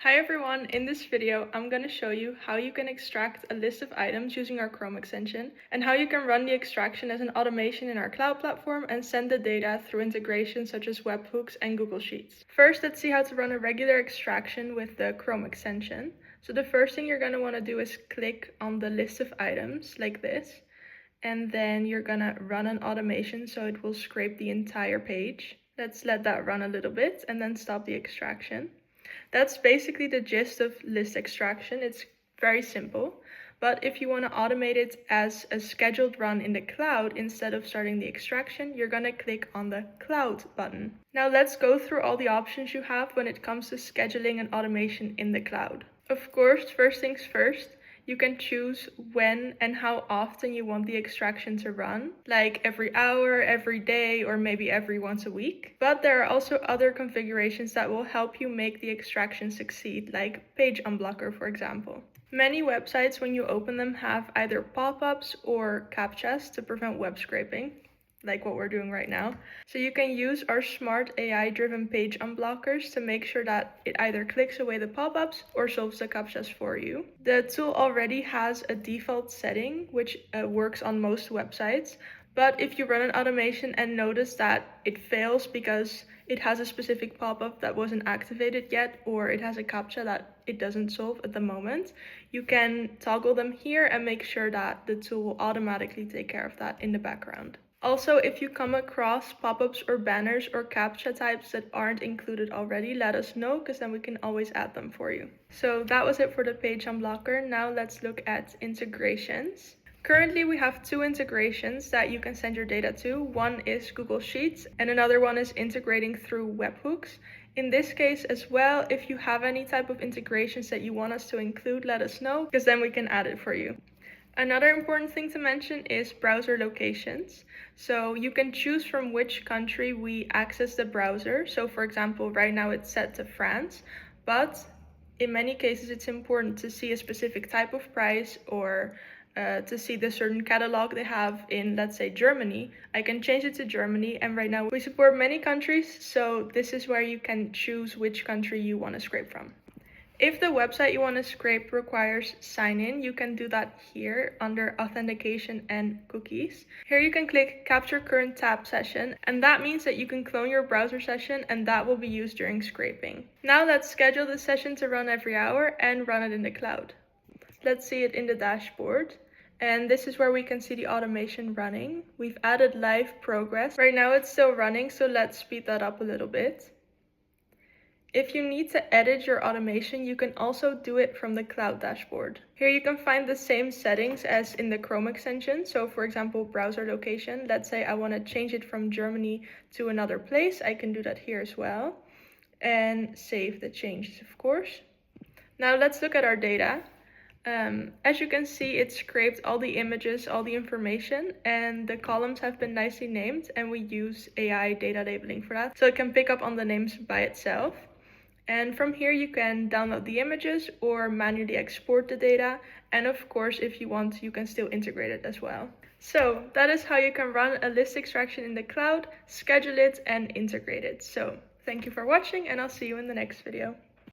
Hi everyone, in this video I'm going to show you how you can extract a list of items using our Chrome extension and how you can run the extraction as an automation in our cloud platform and send the data through integrations such as webhooks and Google Sheets. First, let's see how to run a regular extraction with the Chrome extension. So the first thing you're going to want to do is click on the list of items like this, and then you're going to run an automation so it will scrape the entire page. Let's let that run a little bit and then stop the extraction. That's basically the gist of list extraction. It's very simple, but if you want to automate it as a scheduled run in the cloud instead of starting the extraction, you're going to click on the cloud button. Now let's go through all the options you have when it comes to scheduling and automation in the cloud. Of course, first things first, you can choose when and how often you want the extraction to run, like every hour, every day, or maybe every once a week. But there are also other configurations that will help you make the extraction succeed, like page unblocker, for example. Many websites, when you open them, have either pop-ups or captchas to prevent web scraping, like what we're doing right now. So you can use our smart AI-driven page unblockers to make sure that it either clicks away the pop-ups or solves the captchas for you. The tool already has a default setting, which works on most websites. But if you run an automation and notice that it fails because it has a specific pop-up that wasn't activated yet, or it has a captcha that it doesn't solve at the moment, you can toggle them here and make sure that the tool will automatically take care of that in the background. Also, if you come across pop-ups or banners or captcha types that aren't included already, let us know, because then we can always add them for you. So that was it for the page unblocker. Now let's look at integrations. Currently, we have two integrations that you can send your data to. One is Google Sheets and another one is integrating through webhooks. In this case as well, if you have any type of integrations that you want us to include, let us know, because then we can add it for you. Another important thing to mention is browser locations. So you can choose from which country we access the browser. So for example, right now it's set to France, but in many cases it's important to see a specific type of price or to see the certain catalog they have in, let's say, Germany. I can change it to Germany, and right now we support many countries, so this is where you can choose which country you want to scrape from. If the website you want to scrape requires sign-in, you can do that here under authentication and cookies. Here you can click capture current tab session, and that means that you can clone your browser session and that will be used during scraping. Now let's schedule the session to run every hour and run it in the cloud. Let's see it in the dashboard. And this is where we can see the automation running. We've added live progress. Right now it's still running, so let's speed that up a little bit. If you need to edit your automation, you can also do it from the cloud dashboard. Here you can find the same settings as in the Chrome extension. So for example, browser location. Let's say I want to change it from Germany to another place. I can do that here as well. And save the changes, of course. Now let's look at our data. As you can see, it scraped all the images, all the information, and the columns have been nicely named, and we use AI data labeling for that. So it can pick up on the names by itself. And from here you can download the images or manually export the data. And of course, if you want, you can still integrate it as well. So that is how you can run a list extraction in the cloud, schedule it, and integrate it. So thank you for watching, and I'll see you in the next video.